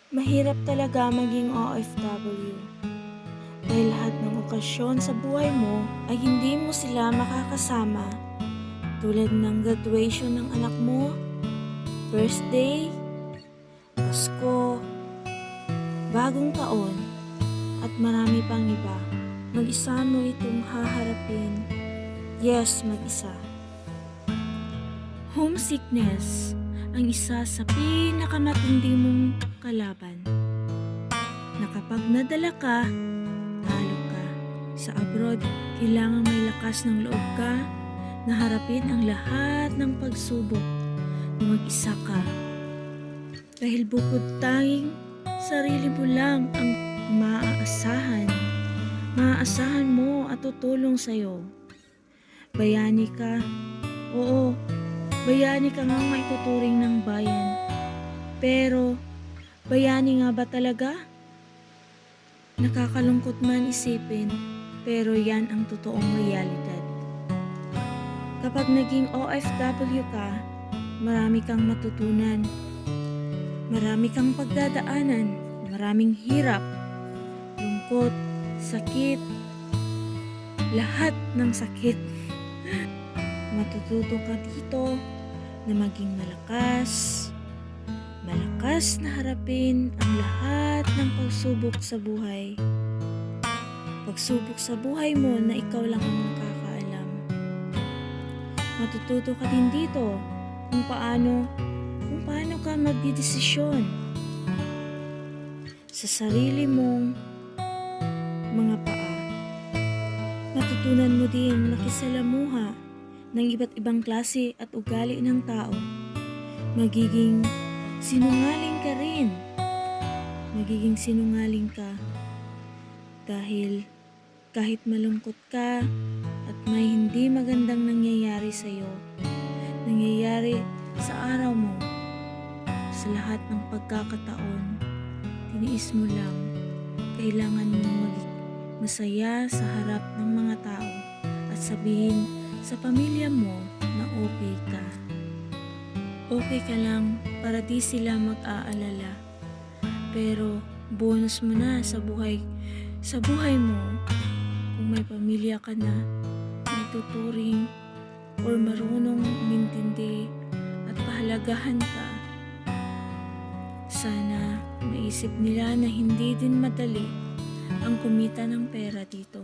Mahirap talaga maging OFW dahil lahat ng okasyon sa buhay mo ay hindi mo sila makakasama tulad ng graduation ng anak mo, birthday, Pasko, bagong taon, at marami pang iba. Mag-isa mo itong haharapin. Yes, mag-isa. Homesickness ang isa sa pinakamatindi mong kalaban. Na kapag nadala ka, talo ka. Sa abroad, kailangan may lakas ng loob ka na harapin ang lahat ng pagsubok na mag-isa ka. Dahil bukod tanging sarili mo lang ang maaasahan. Maaasahan mo at tutulong sa'yo. Bayani ka. Oo, bayani ka ngang maituturing ng bayan. Pero, bayani nga ba talaga? Nakakalungkot man isipin, pero yan ang totoong realidad. Kapag naging OFW ka, marami kang matutunan. Marami kang pagdadaanan, maraming hirap, lungkot, sakit, lahat ng sakit. Matututo ka dito na maging malakas na harapin ang lahat ng pagsubok sa buhay. Pagsubok sa buhay mo na ikaw lang ang nakakaalam. Matututo ka din dito kung paano ka magdidesisyon sa sarili mong mga paa. Matutunan mo din makisalamuha ng iba't ibang klase at ugali ng tao. Magiging sinungaling ka rin. Magiging sinungaling ka dahil kahit malungkot ka at may hindi magandang nangyayari sa'yo, nangyayari sa araw mo, sa lahat ng pagkakataon, tiniis mo lang. Kailangan mo maging masaya sa harap ng mga tao at sabihin sa pamilya mo na okay ka. Okay ka lang para di sila mag-aalala. Pero bonus mo na sa buhay mo kung may pamilya ka na, may tuturing or marunong umintindi at pahalagahan ka. Sana maisip nila na hindi din madali ang kumita ng pera dito.